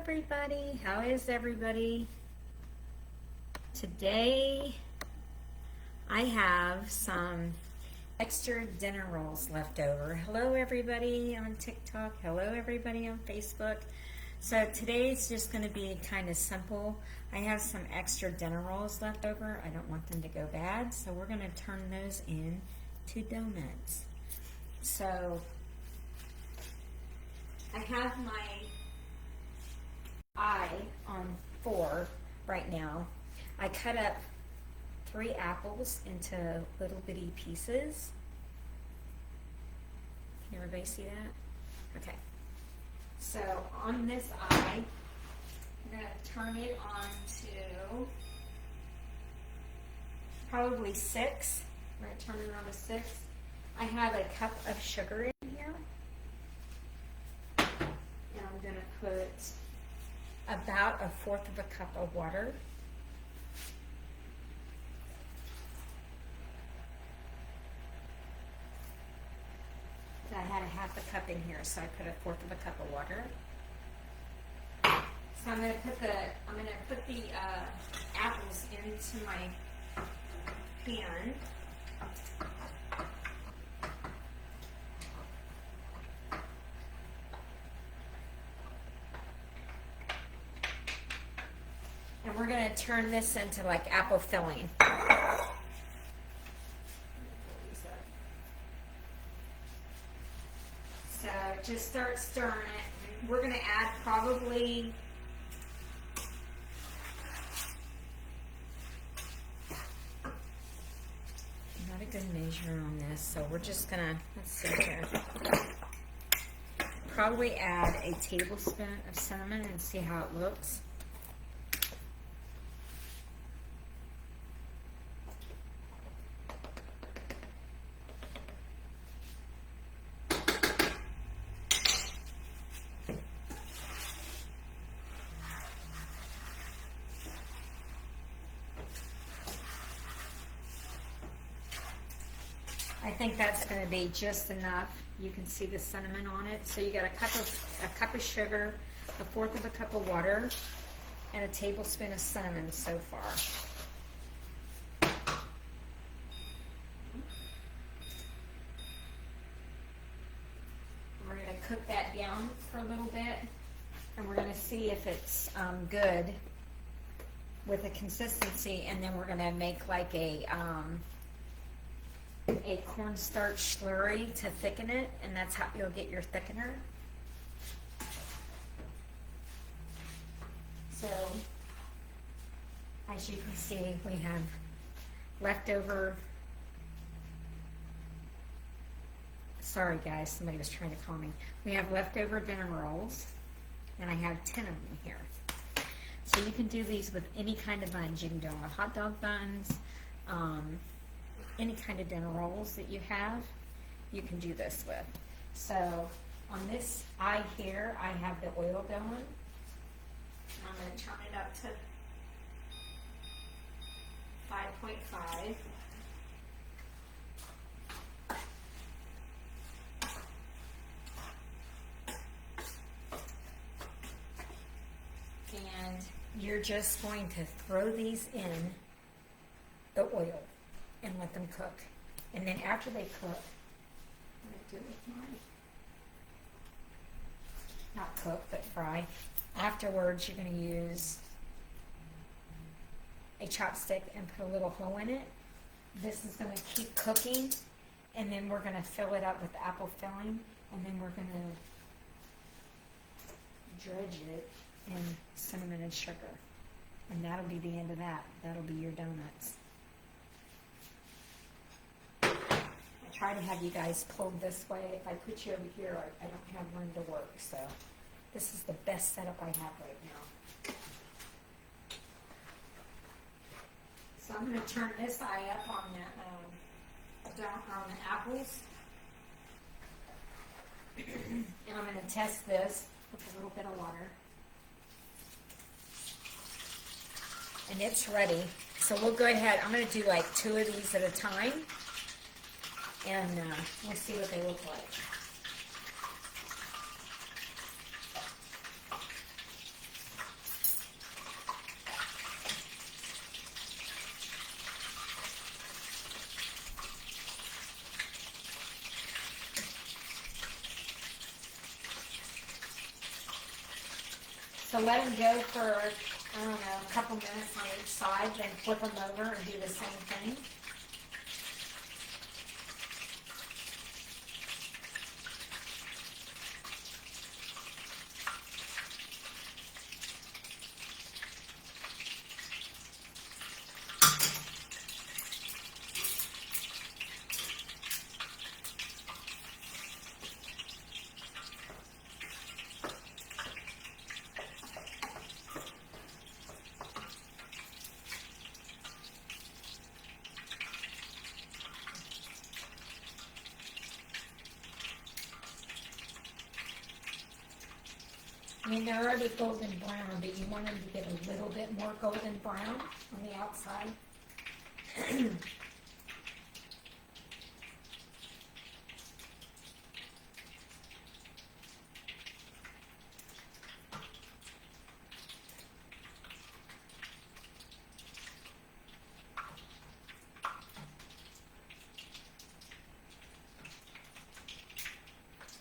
everybody. How is everybody? Today I have some extra dinner rolls left over. Hello everybody on TikTok. Hello everybody on Facebook. So today's just going to be kind of simple. I have some extra dinner rolls left over. I don't want them to go bad, so we're going to turn those into donuts. So I have my eye on 4 right now. I cut up 3 apples into little bitty pieces. Can everybody see that? Okay. So on this eye, I'm going to turn it on to probably 6. I'm going to turn it on to 6. I have a cup of sugar in here. And I'm going to put about 1/4 of a cup of water. I had a 1/2 cup in here, so I put 1/4 of a cup of water. So I'm going to put the apples into my pan. And we're going to turn this into like apple filling. So just start stirring it. We're going to add probably not a good measure on this, so we're just going to, let's see here, probably add a tablespoon of cinnamon and see how it looks. I think that's going to be just enough. You can see the cinnamon on it. So you got a cup of sugar, 1/4 of a cup of water, and a tablespoon of cinnamon so far. We're going to cook that down for a little bit, and we're going to see if it's good with the consistency, and then we're going to make like a cornstarch slurry to thicken it, and that's how you'll get your thickener. So, as you can see, we have leftover, sorry guys, somebody was trying to call me. We have leftover dinner rolls, and I have 10 of them here. So you can do these with any kind of buns. You can do them with hot dog buns, any kind of dinner rolls that you have, you can do this with. So on this eye here, I have the oil going. I'm going to turn it up to 5.5. And you're just going to throw these in the oil and let them cook. And then after they cook, I'm going to do it with mine. Not cook, but fry. Afterwards, you're going to use a chopstick and put a little hole in it. This is going to keep cooking, and then we're going to fill it up with apple filling, and then we're going to dredge it in cinnamon and sugar. And that'll be the end of that. That'll be your donuts. Try to have you guys pulled this way. If I put you over here, I don't have room to work. So this is the best setup I have right now. So I'm going to turn this eye up on the apples, and I'm going to test this with a little bit of water. And it's ready. So we'll go ahead. I'm going to do like 2 of these at a time. And we'll see what they look like. So let them go for, I don't know, a couple minutes on each side, then flip them over and do the same thing. I mean, they're already golden brown, but you want them to get a little bit more golden brown on the outside.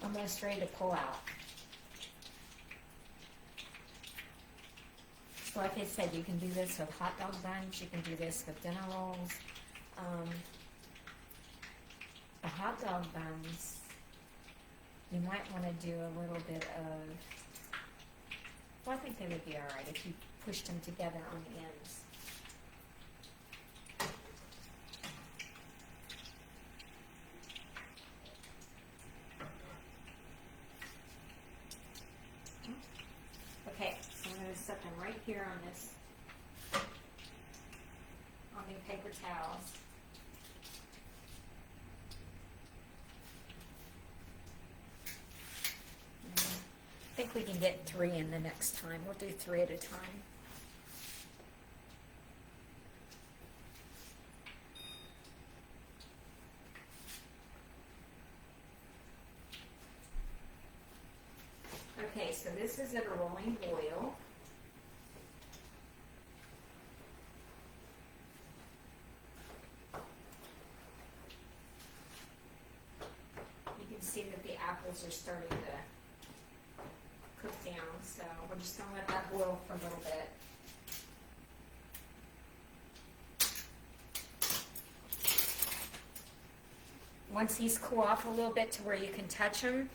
Almost ready to pull out. So like I said, you can do this with hot dog buns, you can do this with dinner rolls. The hot dog buns, you might want to do a little bit of, well, I think they would be alright if you pushed them together on the ends. Okay, so I'm going to set them right here on this, on the paper towels. I think we can get 3 in the next time. We'll do 3 at a time. Okay, so this is at a rolling boil. You can see that the apples are starting to cook down, so we're just going to let that boil for a little bit. Once these cool off a little bit to where you can touch them,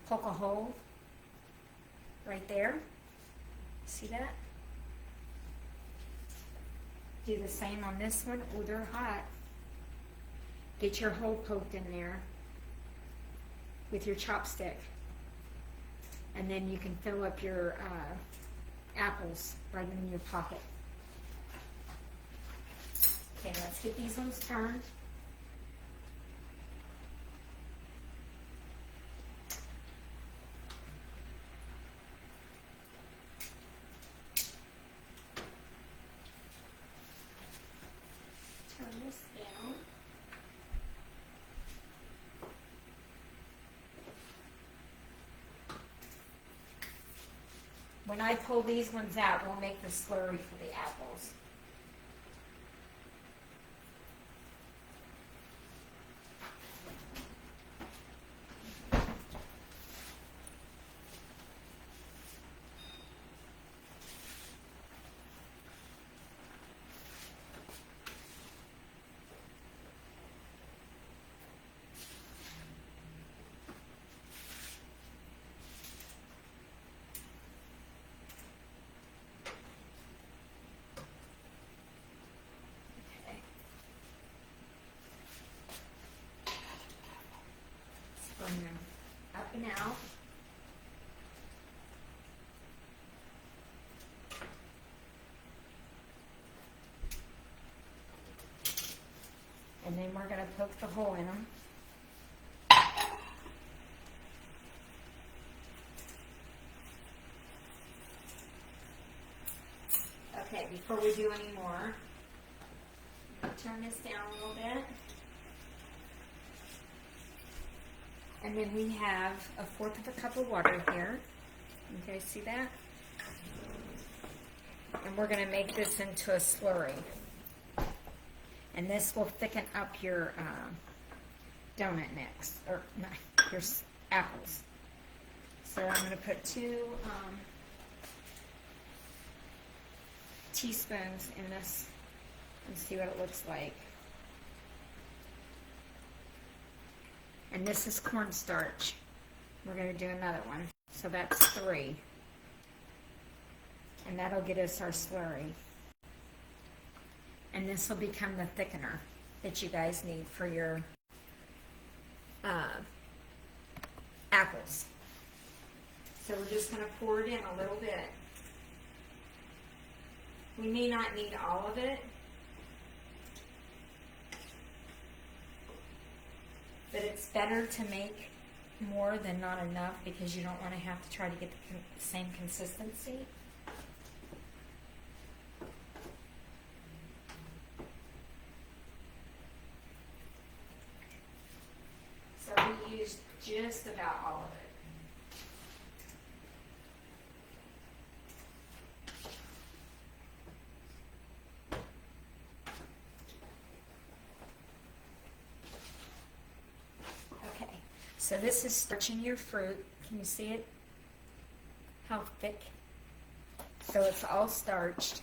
poke a hole right there. See that? Do the same on this one. Oh, they're hot. Get your hole poked in there with your chopstick. And then you can fill up your apples right in your pocket. Okay, let's get these ones turned. Turn this down. When I pull these ones out, we'll make the slurry for the apples. Bring them up and out. And then we're going to poke the hole in them. Okay, before we do any more, I'm going to turn this down a little bit. And then we have 1/4 cup of water here. You guys see that? And we're going to make this into a slurry. And this will thicken up your donut mix, or not, your apples. So I'm going to put 2 teaspoons in this and see what it looks like. And this is cornstarch. We're going to do another one. So that's 3. And that'll get us our slurry. And this will become the thickener that you guys need for your apples. So we're just going to pour it in a little bit. We may not need all of it, but it's better to make more than not enough because you don't want to have to try to get the same consistency. So we used just about all of it. So this is starching your fruit. Can you see it? How thick? So it's all starched.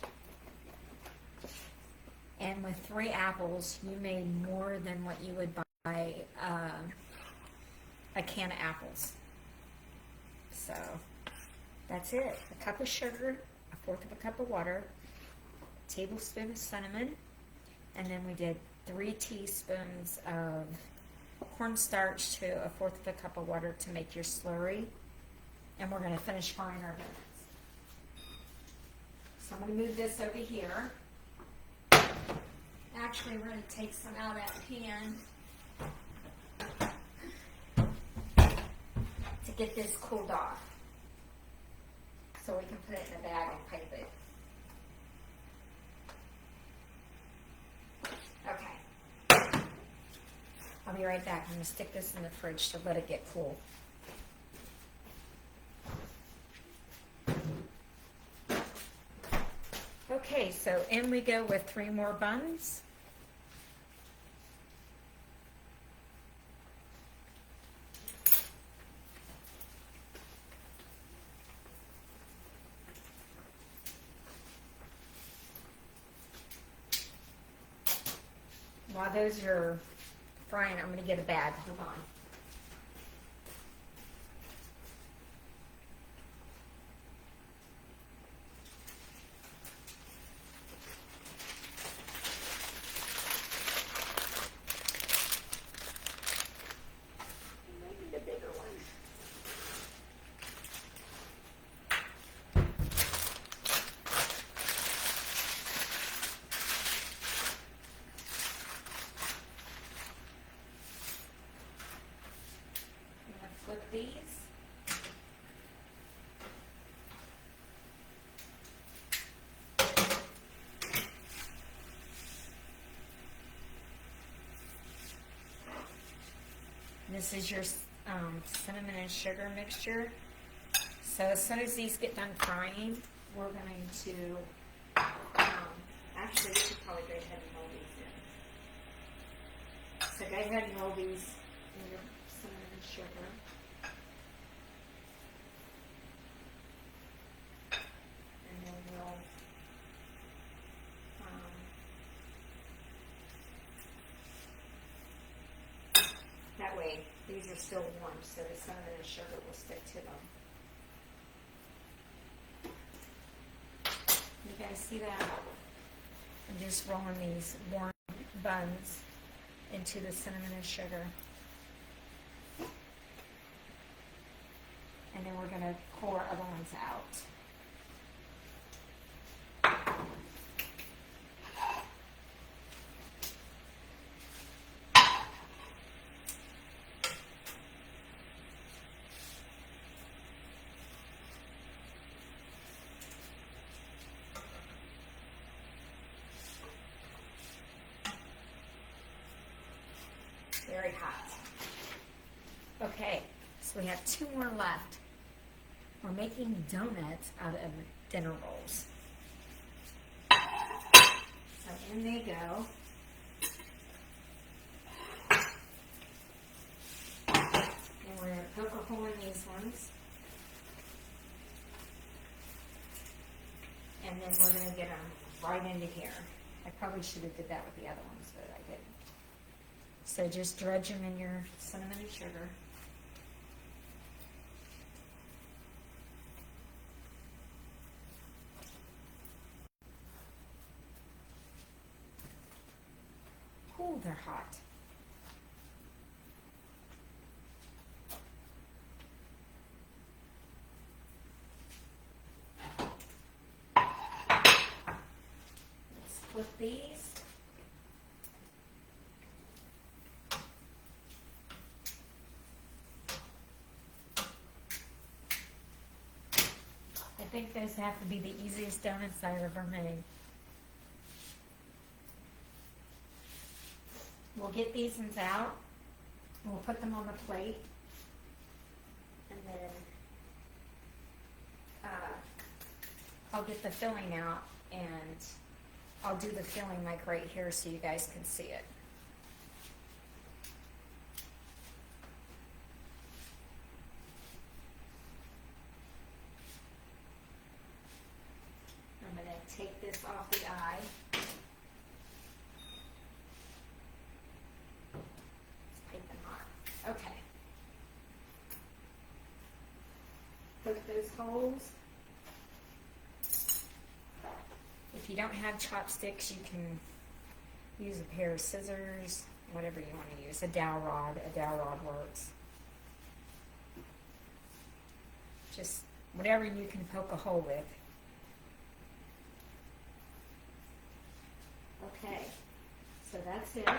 And with 3 apples, you made more than what you would buy a can of apples. So that's it. A cup of sugar, 1/4 of a cup of water, a tablespoon of cinnamon, and then we did 3 teaspoons of cornstarch to 1/4 of a cup of water to make your slurry. And we're going to finish frying our donuts. So I'm going to move this over here. Actually, we're going to take some out of that pan to get this cooled off. So we can put it in a bag and pipe it. Okay. I'll be right back. I'm going to stick this in the fridge to let it get cool. Okay, so in we go with 3 more buns. While those are frying, I'm going to get a bag. Hold on. Maybe the bigger one. Flip these. This is your cinnamon and sugar mixture. So as soon as these get done frying, we're going to, actually we should probably go ahead and roll these in. So go ahead and roll these in your cinnamon and sugar. And then we'll that way these are still warm, so the cinnamon and sugar will stick to them. You guys see that? I'm just rolling these warm buns into the cinnamon and sugar. And then we're going to pour other ones out. Very hot. Okay, so we have 2 more left. We're making donuts out of dinner rolls. So in they go. And we're going to poke a hole in these ones. and then we're going to get them right into here. I probably should have did that with the other ones, but I didn't. So just dredge them in your cinnamon and sugar. Oh, they're hot. Let's flip these. I think those have to be the easiest donuts I've ever made. We'll get these ones out. We'll put them on the plate. And then I'll get the filling out and I'll do the filling like right here so you guys can see it. I'm going to take this off the eye. Okay. Poke those holes. If you don't have chopsticks, you can use a pair of scissors, whatever you want to use. A dowel rod works. Just whatever you can poke a hole with. Okay, so that's it.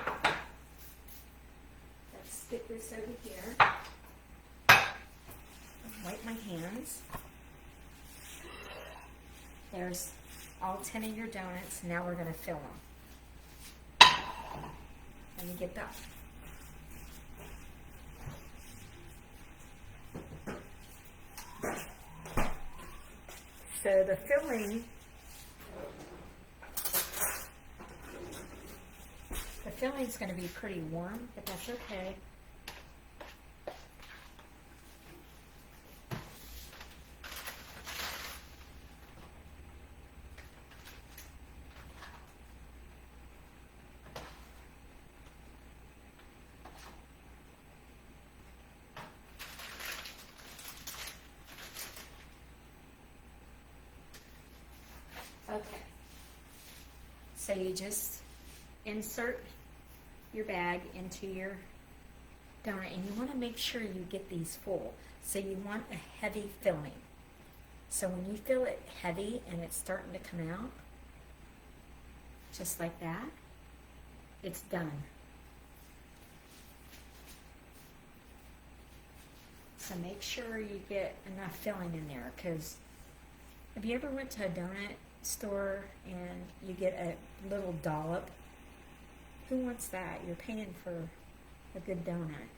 Stick this over here. Wipe my hands. There's all 10 of your donuts. Now we're going to fill them. Let me get that. So the filling's going to be pretty warm, but that's okay. Okay, so you just insert your bag into your donut, and you want to make sure you get these full. So you want a heavy filling. So when you feel it heavy and it's starting to come out, just like that, it's done. So make sure you get enough filling in there, because have you ever went to a donut store and you get a little dollop? Who wants that? You're paying for a good donut.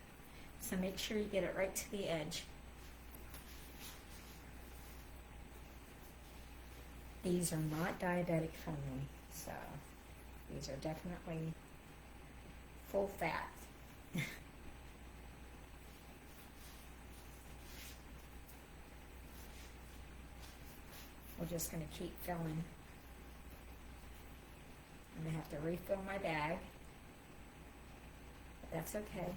So make sure you get it right to the edge. These are not diabetic friendly, so these are definitely full fat. We're just going to keep filling. I'm going to have to refill my bag. But that's okay.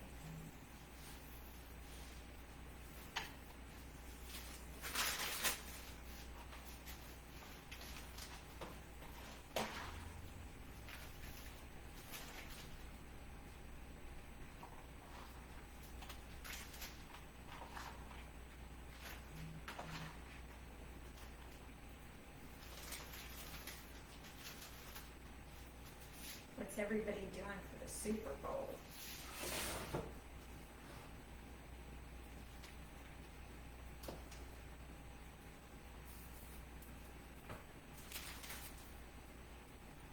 What's everybody doing for the Super Bowl?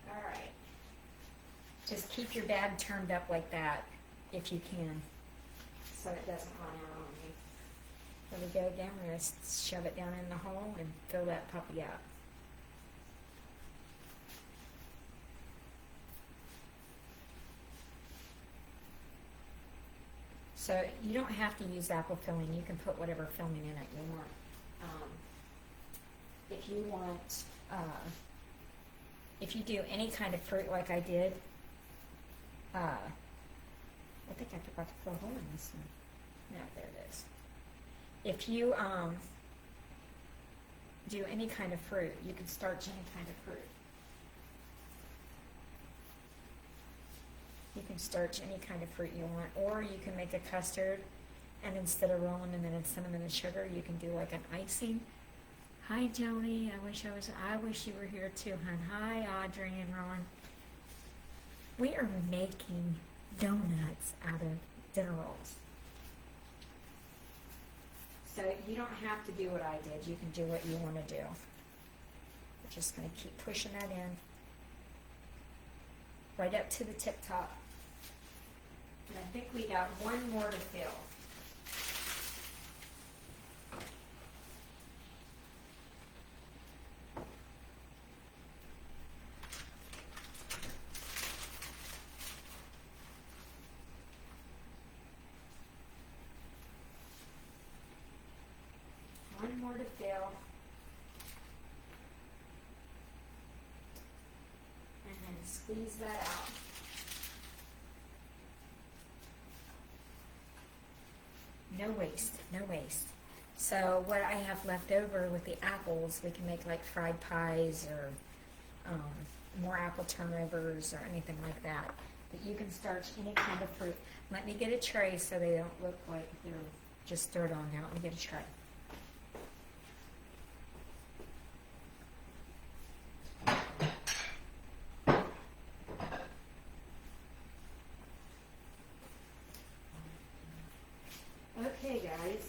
All right. Just keep your bag turned up like that, if you can, so it doesn't run out on you. There we go again. We're going to shove it down in the hole and fill that puppy up. So you don't have to use apple filling. You can put whatever filling in it you want. If you want if you do any kind of fruit like I did, I think I forgot to put a hole in this one. No, there it is. If you do any kind of fruit, you can starch any kind of fruit. You can starch any kind of fruit you want, or you can make a custard, and instead of rolling them in cinnamon and sugar, you can do like an icing. Hi, Joni. I wish you were here too, hon. Hi, Audrey and Ron. We are making donuts out of dinner rolls. So you don't have to do what I did. You can do what you want to do. We're just going to keep pushing that in right up to the tip top. And I think we got one more to fill. One more to fill. And then squeeze that out. No waste, no waste. So what I have left over with the apples, we can make like fried pies or more apple turnovers or anything like that. But you can starch any kind of fruit. Let me get a tray so they don't look like they're just stirred on now. Let me get a tray. Okay, guys.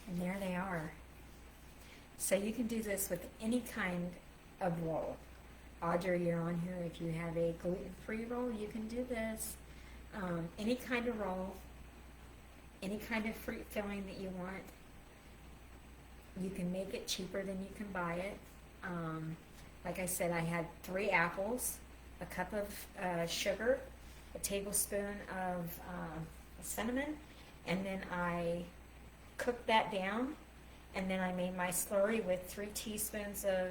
And there they are. So you can do this with any kind of roll. Audrey, you're on here. If you have a gluten-free roll, you can do this. Any kind of roll, any kind of fruit filling that you want. You can make it cheaper than you can buy it. Like I said, I had 3 apples, a cup of sugar, a tablespoon of cinnamon, and then I cooked that down, and then I made my slurry with 3 teaspoons of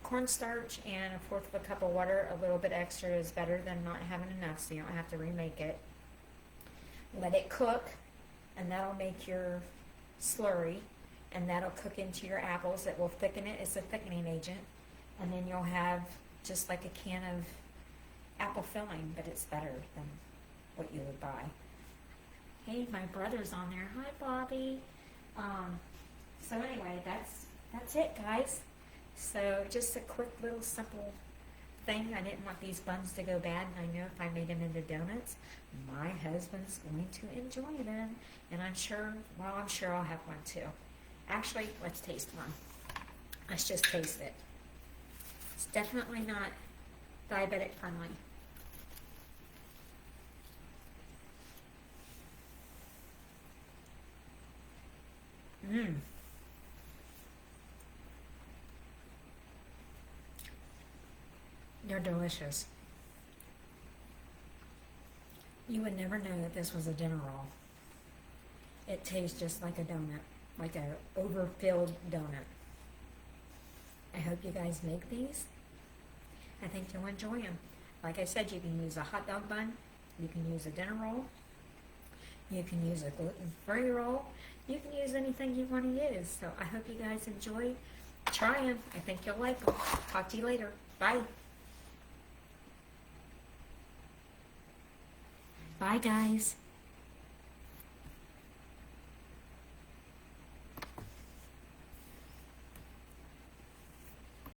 cornstarch and 1/4 of a cup of water. A little bit extra is better than not having enough, so you don't have to remake it. Let it cook, and that'll make your slurry, and that'll cook into your apples. It will thicken it. It's a thickening agent. And then you'll have just like a can of apple filling, but it's better than what you would buy. Hey, my brother's on there. Hi, Bobby. So anyway, that's it, guys. So just a quick little simple thing. I didn't want these buns to go bad, and I know if I made them into donuts, my husband's going to enjoy them. And I'm sure I'll have one too. Actually, let's taste one. Let's just taste it. It's definitely not diabetic friendly. They're delicious. You would never know that this was a dinner roll. It tastes just like a donut, like a overfilled donut. I hope you guys make these. I think you'll enjoy them. Like I said, you can use a hot dog bun. You can use a dinner roll. You can use a gluten-free roll. You can use anything you want to use. So I hope you guys enjoy. Try them. I think you'll like them. Talk to you later. Bye. Bye, guys.